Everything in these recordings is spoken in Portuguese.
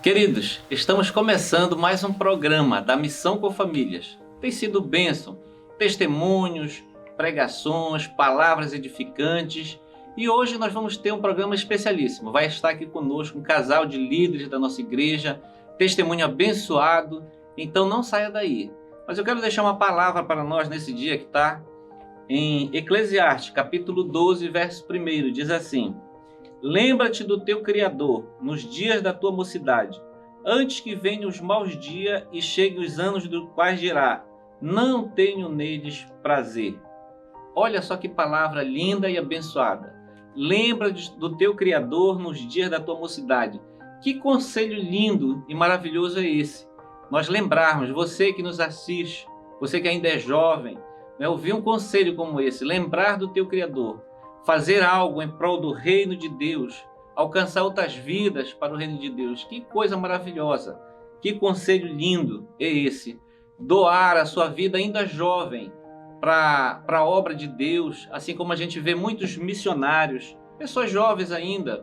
Queridos, estamos começando mais um programa da Missão com Famílias. Tem sido bênção, testemunhos, pregações, palavras edificantes. E hoje nós vamos ter um programa especialíssimo. Vai estar aqui conosco um casal de líderes da nossa igreja, testemunho abençoado. Então não saia daí. Mas eu quero deixar uma palavra para nós nesse dia que está em Eclesiastes, capítulo 12, verso 1. Diz assim: Lembra-te do teu Criador nos dias da tua mocidade, antes que venham os maus dias e cheguem os anos dos quais dirá: não tenho neles prazer. Olha só que palavra linda e abençoada. Lembra-te do teu Criador nos dias da tua mocidade. Que conselho lindo e maravilhoso é esse? Nós lembrarmos, você que nos assiste, você que ainda é jovem, ouvir um conselho como esse, lembrar do teu Criador, fazer algo em prol do reino de Deus, alcançar outras vidas para o reino de Deus. Que coisa maravilhosa, que conselho lindo é esse. Doar a sua vida ainda jovem para a obra de Deus, assim como a gente vê muitos missionários, pessoas jovens ainda,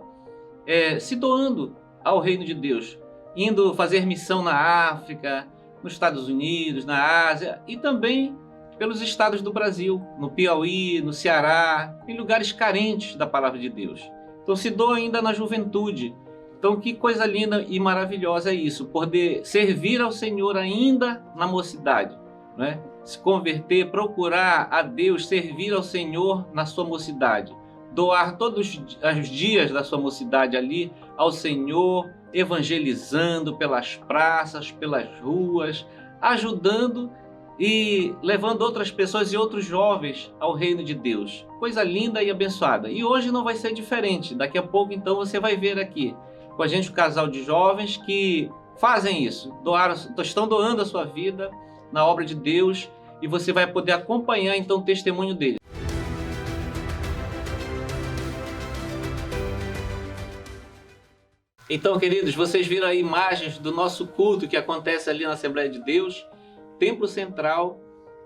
se doando ao reino de Deus, indo fazer missão na África, nos Estados Unidos, na Ásia e também pelos estados do Brasil, no Piauí, no Ceará, em lugares carentes da palavra de Deus. Então se doa ainda na juventude. Então que coisa linda e maravilhosa é isso, poder servir ao Senhor ainda na mocidade, né? Se converter, procurar a Deus, servir ao Senhor na sua mocidade, doar todos os dias da sua mocidade ali ao Senhor, evangelizando pelas praças, pelas ruas, ajudando e levando outras pessoas e outros jovens ao reino de Deus. Coisa linda e abençoada. E hoje não vai ser diferente. Daqui a pouco, então, você vai ver aqui com a gente um casal de jovens que fazem isso, estão doando a sua vida na obra de Deus, e você vai poder acompanhar, então, o testemunho deles. Então, queridos, vocês viram aí imagens do nosso culto que acontece ali na Assembleia de Deus, Templo Central,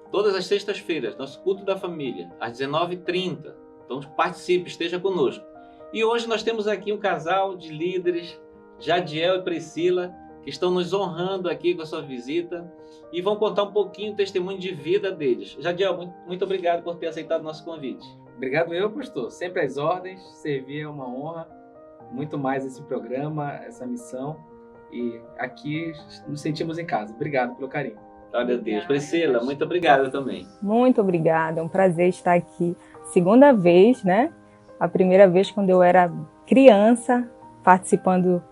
todas as sextas-feiras, nosso culto da família, às 19h30. Então participe, esteja conosco. E hoje nós temos aqui um casal de líderes, Jadiel e Priscila, que estão nos honrando aqui com a sua visita e vão contar um pouquinho o testemunho de vida deles. Jadiel, muito obrigado por ter aceitado o nosso convite. Obrigado eu, pastor. Sempre às ordens, servir é uma honra. Muito mais esse programa, essa missão. E aqui nos sentimos em casa. Obrigado pelo carinho. Glória a Deus. Priscila, muito obrigado também. Muito obrigada, é um prazer estar aqui. Segunda vez, né? A primeira vez quando eu era criança, participando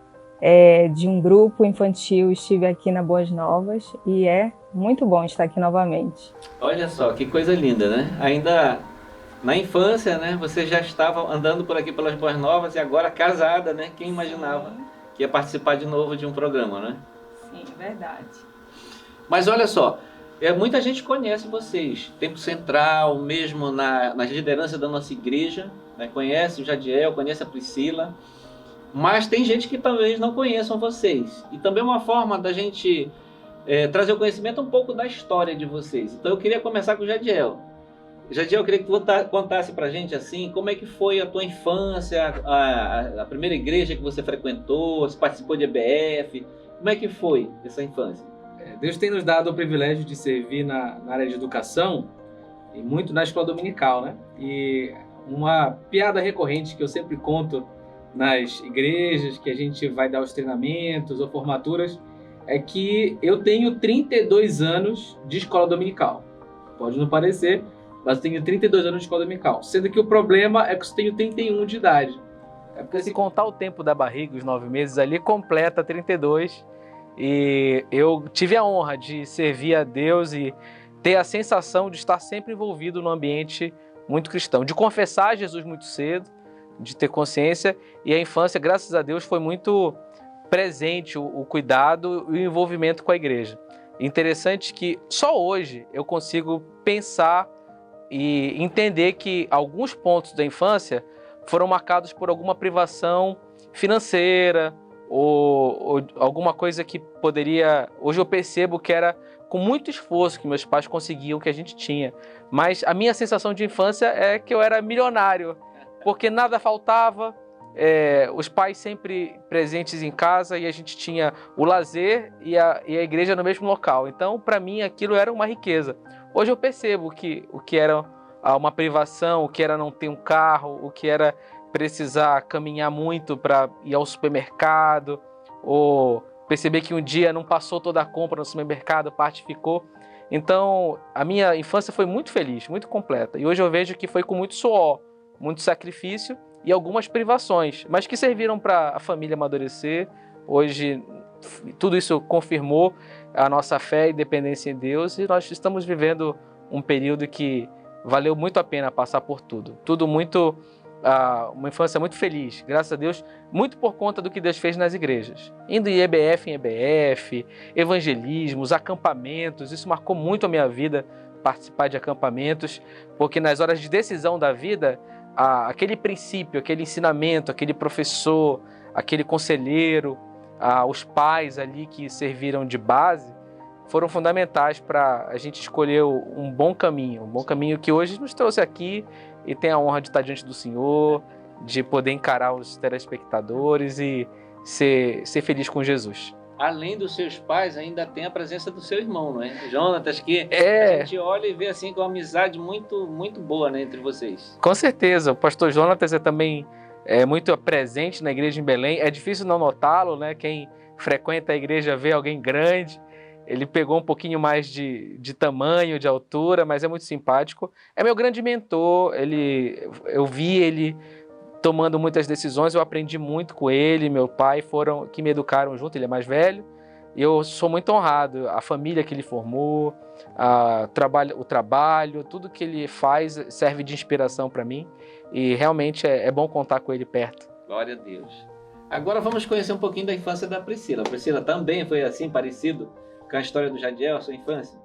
de um grupo infantil, estive aqui na Boas Novas e é muito bom estar aqui novamente. Olha só, que coisa linda, né? Ainda na infância, né? Você já estava andando por aqui pelas Boas Novas e agora casada, né? Quem imaginava que ia participar de novo de um programa, né? Sim, verdade. Mas olha só, muita gente conhece vocês, Templo Central, mesmo nas lideranças da nossa igreja, né? Conhece o Jadiel, conhece a Priscila, mas tem gente que talvez não conheçam vocês. E também uma forma da gente trazer o conhecimento um pouco da história de vocês. Então eu queria começar com o Jadiel. Jadiel, eu queria que tu contasse pra gente assim, como é que foi a tua infância, a primeira igreja que você frequentou, você participou de EBF, como é que foi essa infância? Deus tem nos dado o privilégio de servir na área de educação e muito na escola dominical, né? E uma piada recorrente que eu sempre conto nas igrejas, que a gente vai dar os treinamentos ou formaturas, é que eu tenho 32 anos de escola dominical. Pode não parecer, mas eu tenho 32 anos de escola dominical. Sendo que o problema é que eu tenho 31 de idade. É porque se contar o tempo da barriga, os 9 meses ali, completa 32. E eu tive a honra de servir a Deus e ter a sensação de estar sempre envolvido num ambiente muito cristão, de confessar Jesus muito cedo, de ter consciência, e a infância, graças a Deus, foi muito presente o cuidado e o envolvimento com a igreja. Interessante que só hoje eu consigo pensar e entender que alguns pontos da infância foram marcados por alguma privação financeira, ou alguma coisa que poderia... Hoje eu percebo que era com muito esforço que meus pais conseguiam o que a gente tinha. Mas a minha sensação de infância é que eu era milionário, porque nada faltava, os pais sempre presentes em casa e a gente tinha o lazer e a igreja no mesmo local. Então, para mim, aquilo era uma riqueza. Hoje eu percebo que o que era uma privação, o que era não ter um carro, o que era precisar caminhar muito para ir ao supermercado, ou perceber que um dia não passou toda a compra no supermercado, parte ficou. Então, a minha infância foi muito feliz, muito completa. E hoje eu vejo que foi com muito suor, muito sacrifício e algumas privações, mas que serviram para a família amadurecer. Hoje, tudo isso confirmou a nossa fé e dependência em Deus, e nós estamos vivendo um período que valeu muito a pena passar por tudo. Tudo muito, uma infância muito feliz, graças a Deus, muito por conta do que Deus fez nas igrejas. Indo de EBF em EBF, evangelismos, acampamentos, isso marcou muito a minha vida, participar de acampamentos, porque nas horas de decisão da vida, aquele princípio, aquele ensinamento, aquele professor, aquele conselheiro, os pais ali que serviram de base, foram fundamentais para a gente escolher um bom caminho que hoje nos trouxe aqui e tem a honra de estar diante do Senhor, de poder encarar os telespectadores e ser feliz com Jesus. Além dos seus pais, ainda tem a presença do seu irmão, não é? Jonatas, que a gente olha e vê assim com uma amizade muito, muito boa, né, entre vocês. Com certeza, o pastor Jonatas é também muito presente na igreja em Belém. É difícil não notá-lo, né? Quem frequenta a igreja vê alguém grande. Ele pegou um pouquinho mais de tamanho, de altura, mas é muito simpático. É meu grande mentor, eu vi ele tomando muitas decisões, eu aprendi muito com ele, meu pai foram que me educaram junto, ele é mais velho, e eu sou muito honrado, a família que ele formou, o trabalho, tudo que ele faz serve de inspiração para mim, e realmente é bom contar com ele perto. Glória a Deus. Agora vamos conhecer um pouquinho da infância da Priscila. A Priscila também foi assim, parecido com a história do Jadiel, sua infância?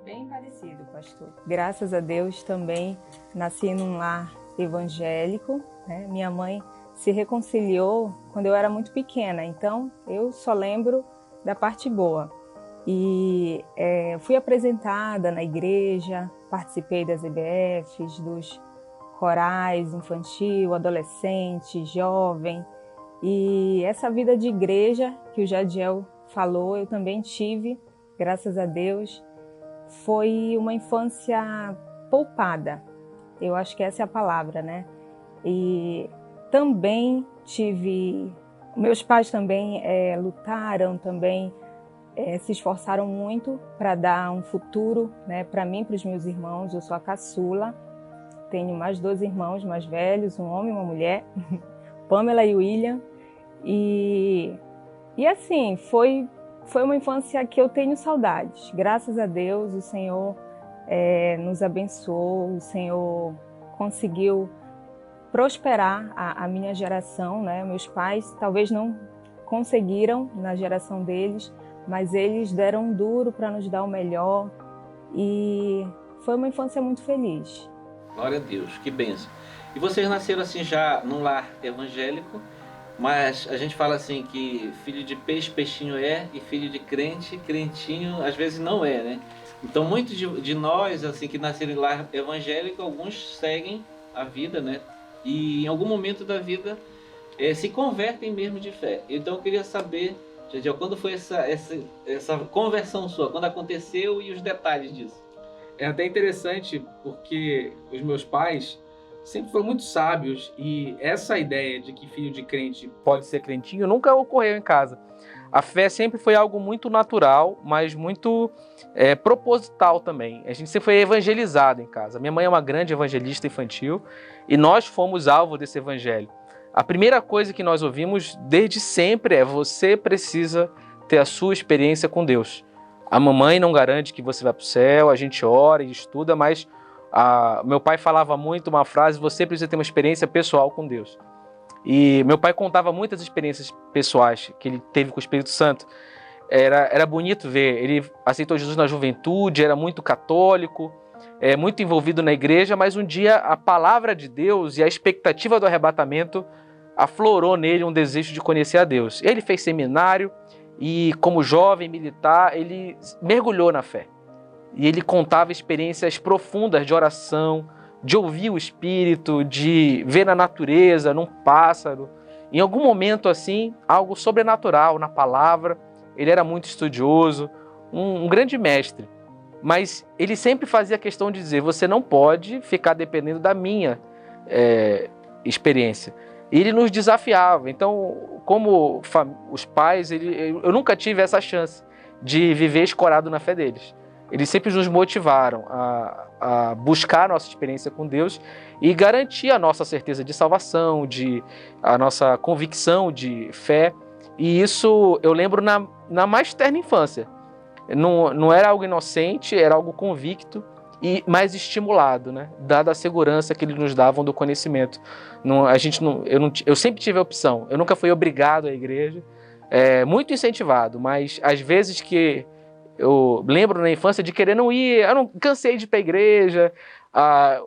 Bem parecido, pastor. Graças a Deus também nasci num lar evangélico, né? Minha mãe se reconciliou quando eu era muito pequena, então eu só lembro da parte boa. E fui apresentada na igreja, participei das EBFs, dos corais infantil, adolescente, jovem. E essa vida de igreja que o Jadiel falou, eu também tive, graças a Deus. Foi uma infância poupada, eu acho que essa é a palavra, né? E também meus pais também lutaram, também se esforçaram muito para dar um futuro, né, para mim e para os meus irmãos. Eu sou a caçula, tenho mais 2 irmãos mais velhos, um homem e uma mulher, Pamela e William. E assim, foi uma infância que eu tenho saudades. Graças a Deus, o Senhor nos abençoou, o Senhor conseguiu prosperar a minha geração, né? Meus pais talvez não conseguiram na geração deles, mas eles deram duro para nos dar o melhor e foi uma infância muito feliz. Glória a Deus, que bênção. E vocês nasceram assim já num lar evangélico, mas a gente fala assim que filho de peixe, peixinho é, e filho de crente, crentinho às vezes não é, né? Então muitos de nós assim que nasceram em lar evangélico, alguns seguem a vida, né? E em algum momento da vida se convertem mesmo de fé. Então eu queria saber, Jadiel, quando foi essa conversão sua, quando aconteceu e os detalhes disso? É até interessante porque os meus pais sempre foram muito sábios e essa ideia de que filho de crente pode ser crentinho nunca ocorreu em casa. A fé sempre foi algo muito natural, mas muito proposital também. A gente sempre foi evangelizado em casa. Minha mãe é uma grande evangelista infantil e nós fomos alvo desse evangelho. A primeira coisa que nós ouvimos desde sempre é: você precisa ter a sua experiência com Deus. A mamãe não garante que você vai para o céu, a gente ora e estuda, mas meu pai falava muito uma frase: você precisa ter uma experiência pessoal com Deus. E meu pai contava muitas experiências pessoais que ele teve com o Espírito Santo. Era bonito ver, ele aceitou Jesus na juventude, era muito católico, muito envolvido na igreja, mas um dia a palavra de Deus e a expectativa do arrebatamento aflorou nele um desejo de conhecer a Deus. Ele fez seminário e, como jovem militar, ele mergulhou na fé. E ele contava experiências profundas de oração, de ouvir o Espírito, de ver na natureza, num pássaro. Em algum momento assim, algo sobrenatural na palavra. Ele era muito estudioso, um grande mestre. Mas ele sempre fazia questão de dizer, você não pode ficar dependendo da minha experiência. E ele nos desafiava. Então, como os pais, eu nunca tive essa chance de viver escorado na fé deles. Eles sempre nos motivaram a buscar a nossa experiência com Deus e garantir a nossa certeza de salvação, a nossa convicção de fé. E isso eu lembro na mais terna infância. Não era algo inocente, era algo convicto e mais estimulado, né? Dada a segurança que eles nos davam do conhecimento. Eu sempre tive a opção, eu nunca fui obrigado à igreja, muito incentivado, mas às vezes que eu lembro na infância de querer não ir, eu não cansei de ir para a igreja.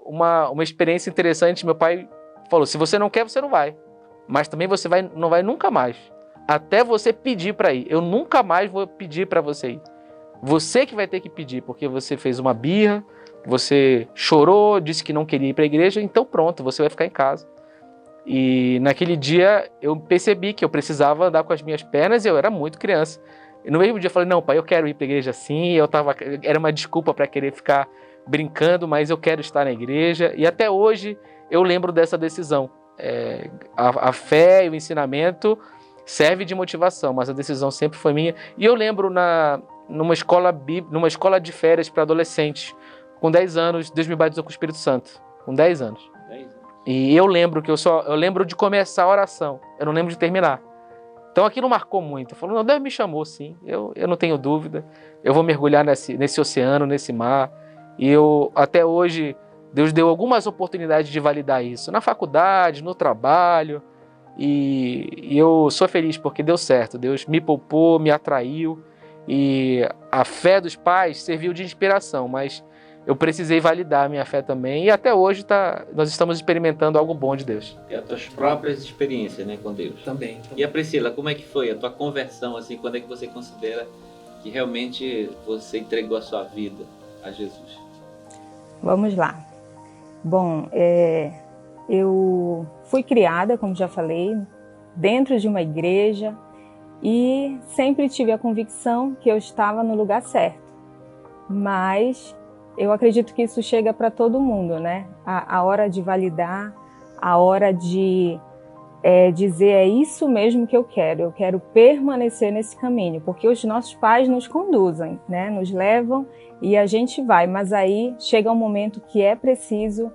Uma experiência interessante, meu pai falou, se você não quer, você não vai, mas também você não vai nunca mais, até você pedir para ir. Eu nunca mais vou pedir para você ir. Você que vai ter que pedir, porque você fez uma birra, você chorou, disse que não queria ir para a igreja, então pronto, você vai ficar em casa. E naquele dia eu percebi que eu precisava andar com as minhas pernas e eu era muito criança. E no mesmo dia eu falei, não pai, eu quero ir para a igreja sim, era uma desculpa para querer ficar brincando, mas eu quero estar na igreja. E até hoje eu lembro dessa decisão. A fé e o ensinamento serve de motivação, mas a decisão sempre foi minha. E eu lembro numa escola de férias para adolescentes, com 10 anos, Deus me batizou com o Espírito Santo, com 10 anos. E eu lembro eu lembro de começar a oração, eu não lembro de terminar. Então aquilo marcou muito. Eu falo, não, Deus me chamou sim, eu não tenho dúvida, eu vou mergulhar nesse oceano, nesse mar. E até hoje, Deus deu algumas oportunidades de validar isso, na faculdade, no trabalho. E eu sou feliz porque deu certo, Deus me poupou, me atraiu. E a fé dos pais serviu de inspiração, mas eu precisei validar a minha fé também. E até hoje nós estamos experimentando algo bom de Deus. E as tuas próprias experiências, né, com Deus. Também. E a Priscila, como é que foi a tua conversão? Assim, quando é que você considera que realmente você entregou a sua vida a Jesus? Vamos lá. Bom, eu fui criada, como já falei, dentro de uma igreja e sempre tive a convicção que eu estava no lugar certo. Mas eu acredito que isso chega para todo mundo, né? A hora de validar, a hora de dizer é isso mesmo que eu quero permanecer nesse caminho, porque os nossos pais nos conduzem, né? Nos levam e a gente vai, mas aí chega um momento que é preciso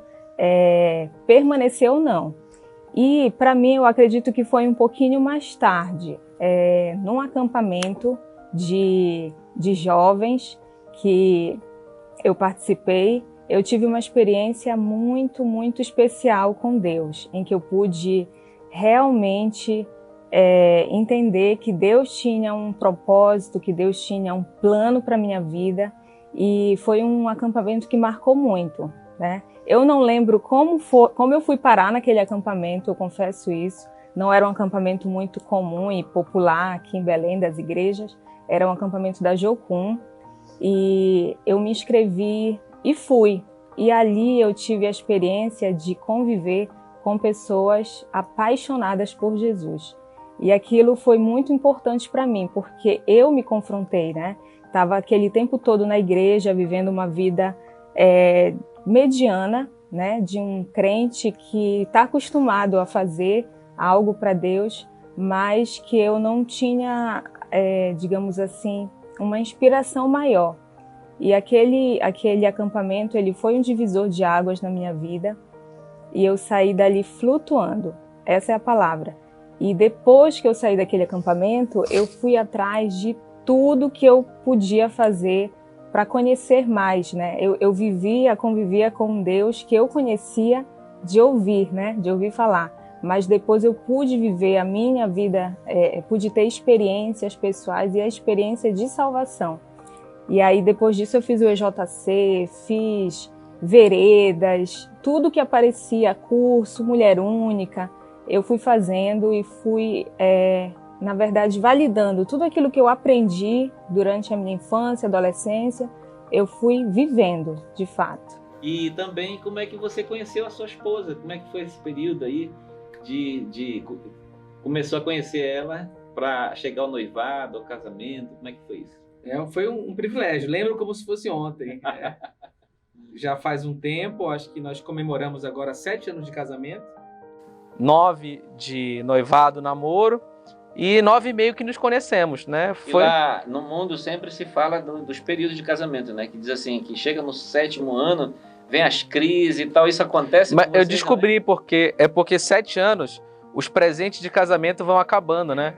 permanecer ou não. E para mim eu acredito que foi um pouquinho mais tarde, num acampamento de jovens que eu participei, eu tive uma experiência muito, muito especial com Deus, em que eu pude realmente entender que Deus tinha um propósito, que Deus tinha um plano para a minha vida, e foi um acampamento que marcou muito, né? Eu não lembro como eu fui parar naquele acampamento, eu confesso isso. Não era um acampamento muito comum e popular aqui em Belém, das igrejas, era um acampamento da Jocum, e eu me inscrevi e fui. E ali eu tive a experiência de conviver com pessoas apaixonadas por Jesus. E aquilo foi muito importante para mim, porque eu me confrontei, né? Estava aquele tempo todo na igreja, vivendo uma vida mediana, né? De um crente que está acostumado a fazer algo para Deus, mas que eu não tinha, digamos assim, uma inspiração maior. E aquele acampamento, ele foi um divisor de águas na minha vida, e eu saí dali flutuando, essa é a palavra. E depois que eu saí daquele acampamento, eu fui atrás de tudo que eu podia fazer para conhecer mais, né? Eu convivia com um Deus que eu conhecia de ouvir, né? De ouvir falar. Mas depois eu pude viver a minha vida, pude ter experiências pessoais e a experiência de salvação. E aí depois disso eu fiz o EJC, fiz veredas, tudo que aparecia, curso, mulher única, eu fui fazendo e fui, na verdade, validando tudo aquilo que eu aprendi durante a minha infância, adolescência, eu fui vivendo, de fato. E também como é que você conheceu a sua esposa, como é que foi esse período aí começou a conhecer ela para chegar ao noivado, ao casamento, como é que foi isso? Foi um privilégio, lembro como se fosse ontem. Já faz um tempo, acho que nós comemoramos agora 7 anos de casamento. 9 de noivado, namoro, e 9,5 que nos conhecemos, né? E lá no mundo sempre se fala dos períodos de casamento, né? Que diz assim, que chega no 7º ano, vem as crises e tal, isso acontece Mas com você eu descobri porque 7 anos, os presentes de casamento vão acabando, né?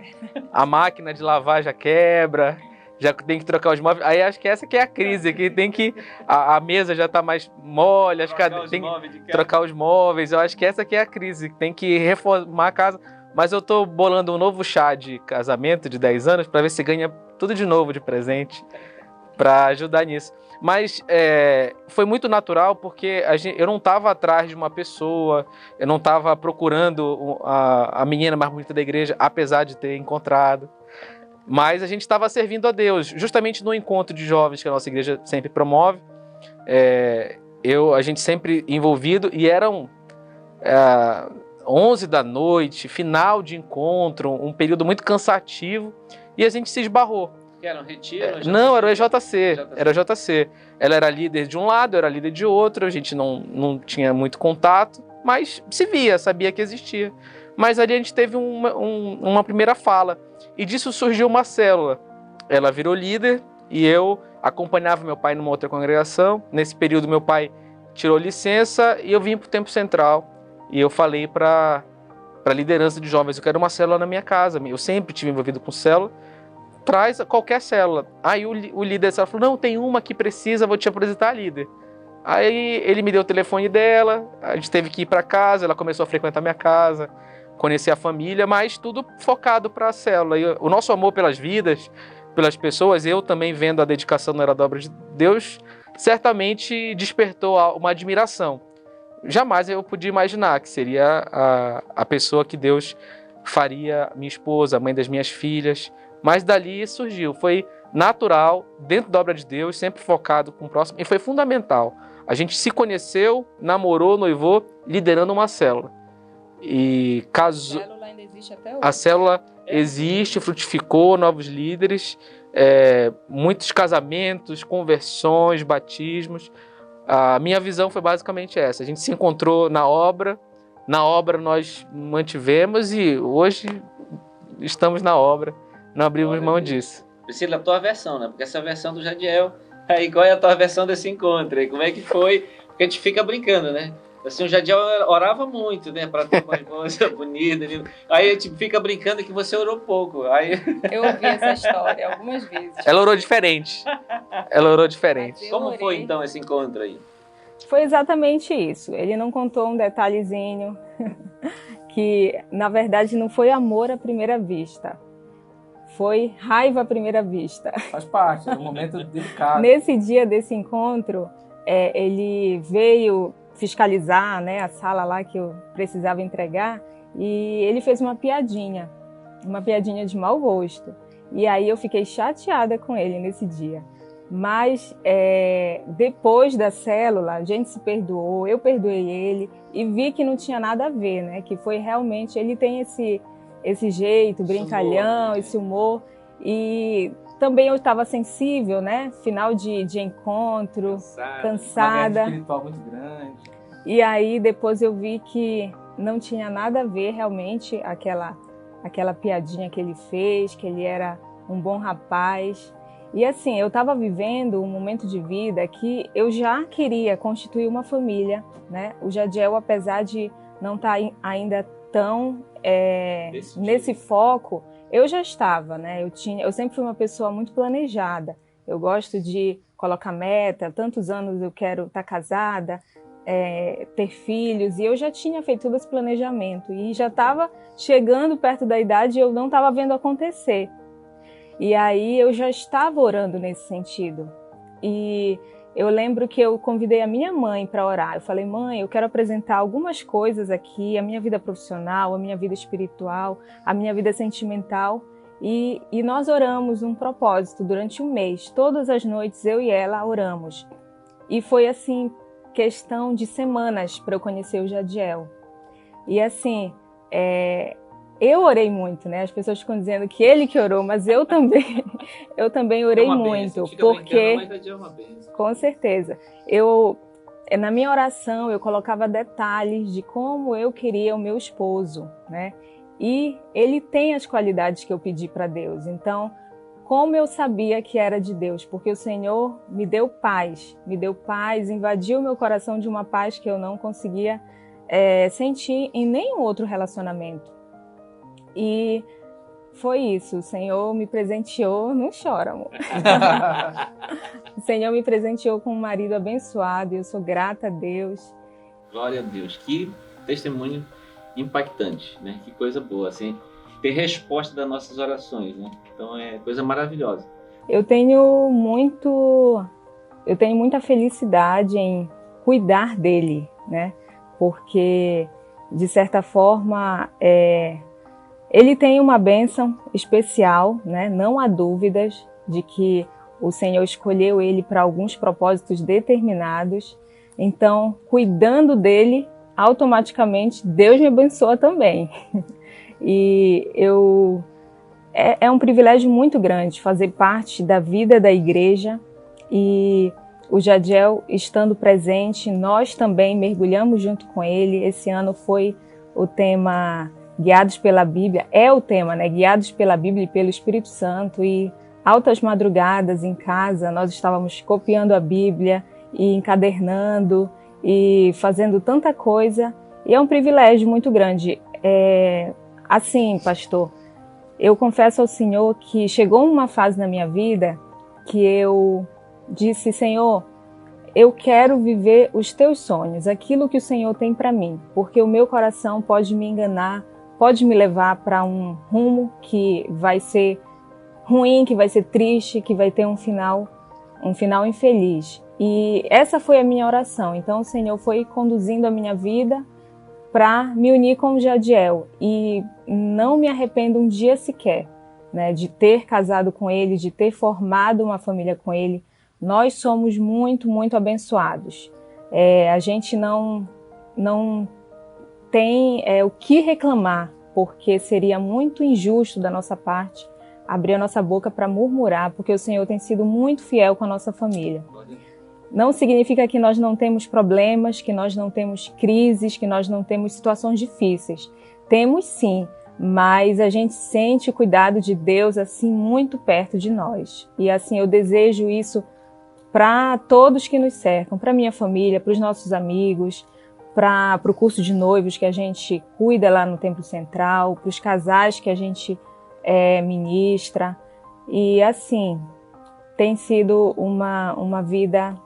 A máquina de lavar já quebra, já tem que trocar os móveis. Aí acho que essa que é a crise, que tem que... A mesa já tá mais mole, tem que trocar os móveis. Eu acho que essa que é a crise, tem que reformar a casa. Mas eu tô bolando um novo chá de casamento de 10 anos para ver se ganha tudo de novo de presente, para ajudar nisso. Mas foi muito natural porque eu não estava atrás de uma pessoa, eu não estava procurando a menina mais bonita da igreja, apesar de ter encontrado. Mas a gente estava servindo a Deus, justamente no encontro de jovens que a nossa igreja sempre promove. A gente sempre envolvido, e eram 11 da noite, final de encontro, um período muito cansativo, e a gente se esbarrou. Que era um retiro? Não, era o EJC. Era o EJC. Ela era líder de um lado, eu era líder de outro, a gente não tinha muito contato, mas se via, sabia que existia. Mas ali a gente teve uma primeira fala, e disso surgiu uma célula. Ela virou líder, e eu acompanhava meu pai numa outra congregação. Nesse período meu pai tirou licença, e eu vim para o Tempo Central. E eu falei para a liderança de jovens, eu quero uma célula na minha casa. Eu sempre estive envolvido com célula. Traz qualquer célula. Aí o líder da célula falou, não, tem uma que precisa, vou te apresentar a líder. Aí ele me deu o telefone dela, a gente teve que ir para casa, ela começou a frequentar minha casa, conhecer a família, mas tudo focado para a célula. E o nosso amor pelas vidas, pelas pessoas, eu também vendo a dedicação na Era da Obra de Deus, certamente despertou uma admiração. Jamais eu podia imaginar que seria a pessoa que Deus faria minha esposa, a mãe das minhas filhas. Mas dali surgiu, foi natural, dentro da obra de Deus, sempre focado com o próximo, e foi fundamental. A gente se conheceu, namorou, noivou, liderando uma célula. E casou. A célula ainda existe até hoje. A célula existe, frutificou, novos líderes, muitos casamentos, conversões, batismos. A minha visão foi basicamente essa. A gente se encontrou na obra nós mantivemos, e hoje estamos na obra. Não abrimos mão disso. Priscila, a tua versão, né? Porque essa versão do Jadiel, aí qual é a tua versão desse encontro? Aí, como é que foi? Porque a gente fica brincando, né? Assim, o Jadiel orava muito, né? Para ter uma esposa bonita. Aí a gente fica brincando que você orou pouco. Aí... Eu ouvi essa história algumas vezes. Ela orou diferente. Como foi então esse encontro aí? Foi exatamente isso. Ele não contou um detalhezinho que, na verdade, não foi amor à primeira vista. Foi raiva à primeira vista. Faz parte, é um momento delicado. Nesse dia desse encontro, ele veio fiscalizar, né, a sala lá que eu precisava entregar, e ele fez uma piadinha de mau gosto. E aí eu fiquei chateada com ele nesse dia. Mas depois da célula, a gente se perdoou, eu perdoei ele e vi que não tinha nada a ver, né? Que foi realmente, ele tem esse jeito brincalhão, esse humor. E também eu estava sensível, né? Final de encontro, cansada. Uma espiritual muito grande. E aí depois eu vi que não tinha nada a ver realmente aquela piadinha que ele fez, que ele era um bom rapaz. E assim, eu estava vivendo um momento de vida que eu já queria constituir uma família, né? O Jadiel, apesar de não estar ainda tão nesse foco, eu já estava, né? Eu sempre fui uma pessoa muito planejada. Eu gosto de colocar meta, tantos anos eu quero estar casada, ter filhos, e eu já tinha feito todo esse planejamento e já estava chegando perto da idade e eu não estava vendo acontecer. E aí eu já estava orando nesse sentido. E eu lembro que eu convidei a minha mãe para orar. Eu falei, mãe, eu quero apresentar algumas coisas aqui, a minha vida profissional, a minha vida espiritual, a minha vida sentimental. E nós oramos um propósito durante um mês. Todas as noites eu e ela oramos. E foi assim questão de semanas para eu conhecer o Jadiel. E assim, eu orei muito, né? As pessoas ficam dizendo que ele que orou, mas eu também orei muito, porque com certeza, na minha oração eu colocava detalhes de como eu queria o meu esposo, né? E ele tem as qualidades que eu pedi para Deus. Então, como eu sabia que era de Deus? Porque o Senhor me deu paz, invadiu meu coração de uma paz que eu não conseguia sentir em nenhum outro relacionamento. E foi isso, o Senhor me presenteou, não chora, amor. O Senhor me presenteou com um marido abençoado e eu sou grata a Deus. Glória a Deus, que testemunho impactante, né? Que coisa boa, assim, ter resposta das nossas orações, né? Então é coisa maravilhosa. Eu tenho muita felicidade em cuidar dele, né? Porque, de certa forma, ele tem uma bênção especial, né? Não há dúvidas de que o Senhor escolheu ele para alguns propósitos determinados. Então, cuidando dele, automaticamente Deus me abençoa também. E é um privilégio muito grande fazer parte da vida da igreja, e o Jadiel estando presente, nós também mergulhamos junto com ele. Esse ano foi o tema Guiados pela Bíblia, é o tema, né? Guiados pela Bíblia e pelo Espírito Santo, e altas madrugadas em casa, nós estávamos copiando a Bíblia e encadernando e fazendo tanta coisa, e é um privilégio muito grande. Assim, pastor, eu confesso ao Senhor que chegou uma fase na minha vida que eu disse: Senhor, eu quero viver os teus sonhos, aquilo que o Senhor tem para mim, porque o meu coração pode me enganar, pode me levar para um rumo que vai ser ruim, que vai ser triste, que vai ter um final infeliz. E essa foi a minha oração. Então o Senhor foi conduzindo a minha vida para me unir com o Jadiel, e não me arrependo um dia sequer, né, de ter casado com ele, de ter formado uma família com ele. Nós somos muito, muito abençoados. A gente não tem o que reclamar, porque seria muito injusto da nossa parte abrir a nossa boca para murmurar, porque o Senhor tem sido muito fiel com a nossa família. Não significa que nós não temos problemas, que nós não temos crises, que nós não temos situações difíceis. Temos sim, mas a gente sente o cuidado de Deus assim muito perto de nós. E assim eu desejo isso para todos que nos cercam, para minha família, para os nossos amigos, para o curso de noivos que a gente cuida lá no Templo Central, para os casais que a gente ministra. E assim, tem sido uma vida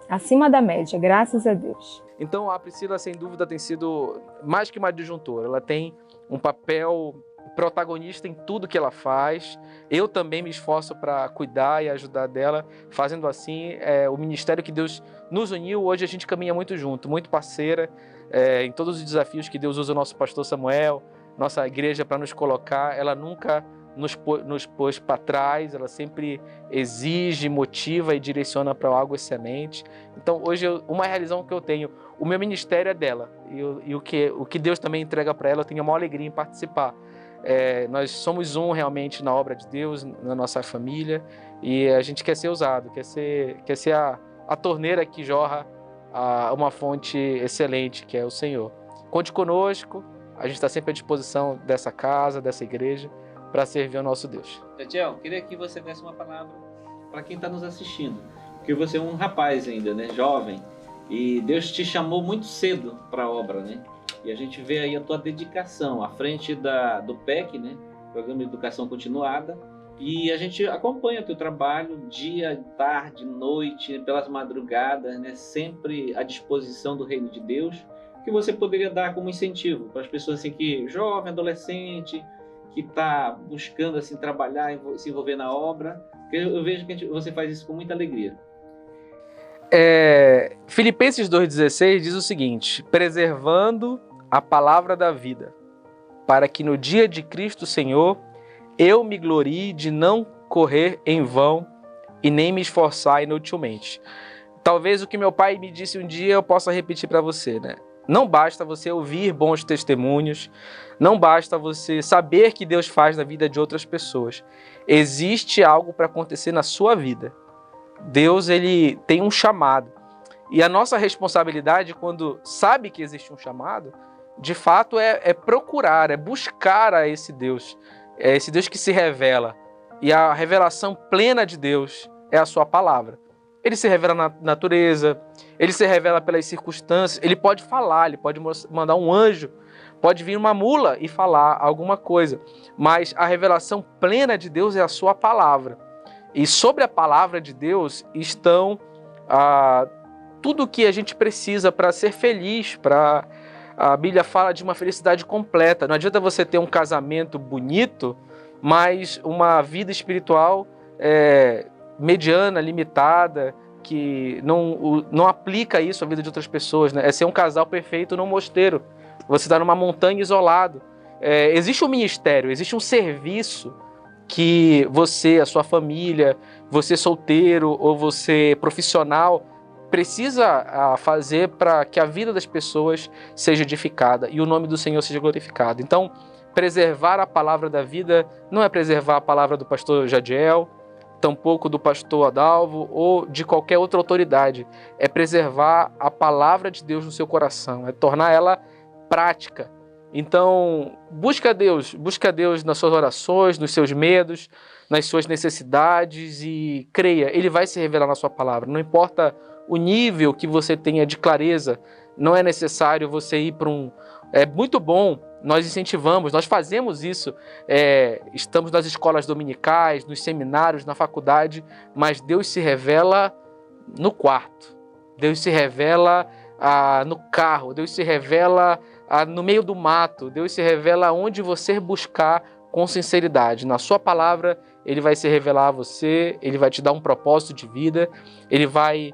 acima da média, graças a Deus. Então a Priscila, sem dúvida, tem sido mais que uma adjuntora. Ela tem um papel protagonista em tudo que ela faz. Eu também me esforço para cuidar e ajudar dela. Fazendo assim, o ministério que Deus nos uniu, hoje a gente caminha muito junto, muito parceira, em todos os desafios que Deus usa o nosso pastor Samuel, nossa igreja, para nos colocar. Ela nunca nos pôs para trás, ela sempre exige, motiva e direciona para algo excelente. Então hoje uma realização que eu tenho, o meu ministério é dela, e o que Deus também entrega para ela, eu tenho a maior alegria em participar. Nós somos realmente na obra de Deus, na nossa família, e a gente quer ser usado, quer ser a torneira que jorra uma fonte excelente, que é o Senhor. Conte conosco, a gente está sempre à disposição dessa casa, dessa igreja, para servir ao nosso Deus. Jadiel, queria que você desse uma palavra para quem está nos assistindo, porque você é um rapaz ainda, né, jovem, e Deus te chamou muito cedo para a obra, né? E a gente vê aí a tua dedicação à frente do PEC, né, Programa de Educação Continuada, e a gente acompanha o teu trabalho dia, tarde, noite, pelas madrugadas, né, sempre à disposição do Reino de Deus. O que você poderia dar como incentivo para as pessoas assim que jovem, adolescente, que está buscando assim trabalhar, se envolver na obra? Porque eu vejo que você faz isso com muita alegria. Filipenses 2,16 diz o seguinte: preservando a palavra da vida, para que no dia de Cristo Senhor eu me glorie de não correr em vão e nem me esforçar inutilmente. Talvez o que meu pai me disse um dia eu possa repetir para você, né? Não basta você ouvir bons testemunhos, não basta você saber que Deus faz na vida de outras pessoas. Existe algo para acontecer na sua vida. Deus, ele tem um chamado. E a nossa responsabilidade, quando sabe que existe um chamado, de fato é procurar, é buscar a esse Deus que se revela. E a revelação plena de Deus é a sua palavra. Ele se revela na natureza, ele se revela pelas circunstâncias, ele pode falar, ele pode mandar um anjo, pode vir uma mula e falar alguma coisa. Mas a revelação plena de Deus é a sua palavra. E sobre a palavra de Deus estão tudo o que a gente precisa para ser feliz, a Bíblia fala de uma felicidade completa. Não adianta você ter um casamento bonito, mas uma vida espiritual mediana, limitada, que não aplica isso à vida de outras pessoas, né? É ser um casal perfeito num mosteiro. Você está numa montanha isolado. Existe um ministério, existe um serviço que você, a sua família, você solteiro ou você profissional, precisa fazer para que a vida das pessoas seja edificada e o nome do Senhor seja glorificado. Então, preservar a palavra da vida não é preservar a palavra do pastor Jadiel, tampouco do pastor Adalvo ou de qualquer outra autoridade. É preservar a palavra de Deus no seu coração, é tornar ela prática. Então, busca a Deus nas suas orações, nos seus medos, nas suas necessidades e creia, Ele vai se revelar na sua palavra. Não importa o nível que você tenha de clareza, não é necessário você ir para É muito bom, nós incentivamos, nós fazemos isso, estamos nas escolas dominicais, nos seminários, na faculdade, mas Deus se revela no quarto, Deus se revela no carro, Deus se revela no meio do mato, Deus se revela onde você buscar com sinceridade. Na sua palavra, Ele vai se revelar a você, Ele vai te dar um propósito de vida, Ele vai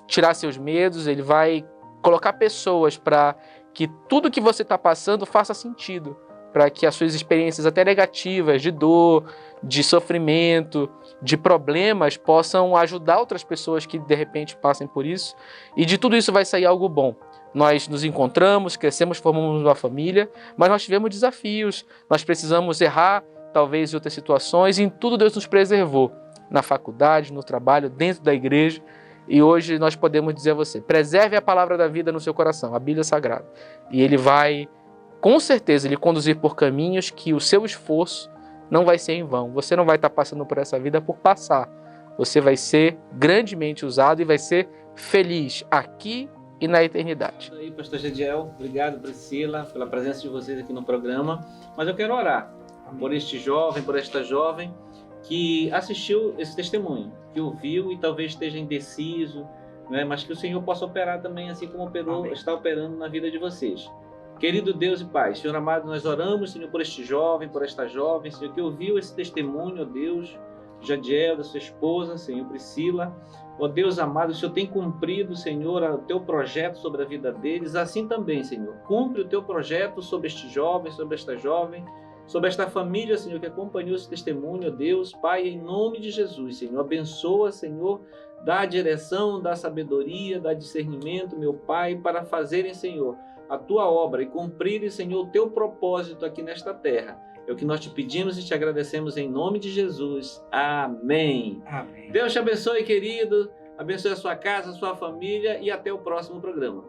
tirar seus medos, Ele vai colocar pessoas para que tudo que você está passando faça sentido, para que as suas experiências até negativas, de dor, de sofrimento, de problemas, possam ajudar outras pessoas que de repente passem por isso, e de tudo isso vai sair algo bom. Nós nos encontramos, crescemos, formamos uma família, mas nós tivemos desafios, nós precisamos errar, talvez em outras situações, e em tudo Deus nos preservou, na faculdade, no trabalho, dentro da igreja. E hoje nós podemos dizer a você, preserve a palavra da vida no seu coração, a Bíblia Sagrada. E Ele vai, com certeza, lhe conduzir por caminhos que o seu esforço não vai ser em vão. Você não vai estar passando por essa vida por passar. Você vai ser grandemente usado e vai ser feliz aqui e na eternidade. Aí, pastor Jadiel, obrigado, Priscila, pela presença de vocês aqui no programa. Mas eu quero orar por este jovem, por esta jovem que assistiu esse testemunho, que ouviu e talvez esteja indeciso, né? Mas que o Senhor possa operar também, assim como está operando na vida de vocês. Querido Deus e Pai, Senhor amado, nós oramos, Senhor, por este jovem, por esta jovem, Senhor, que ouviu esse testemunho, ó Deus, Jadiel, da sua esposa, Senhor, Priscila. Ó Deus amado, o Senhor tem cumprido, Senhor, o teu projeto sobre a vida deles, assim também, Senhor, cumpre o teu projeto sobre este jovem, sobre esta jovem, sobre esta família, Senhor, que acompanhou esse testemunho, ó Deus, Pai, em nome de Jesus, Senhor, abençoa, Senhor, dá direção, dá sabedoria, dá discernimento, meu Pai, para fazerem, Senhor, a tua obra e cumprirem, Senhor, o teu propósito aqui nesta terra. É o que nós te pedimos e te agradecemos em nome de Jesus. Amém. Amém. Deus te abençoe, querido, abençoe a sua casa, a sua família e até o próximo programa.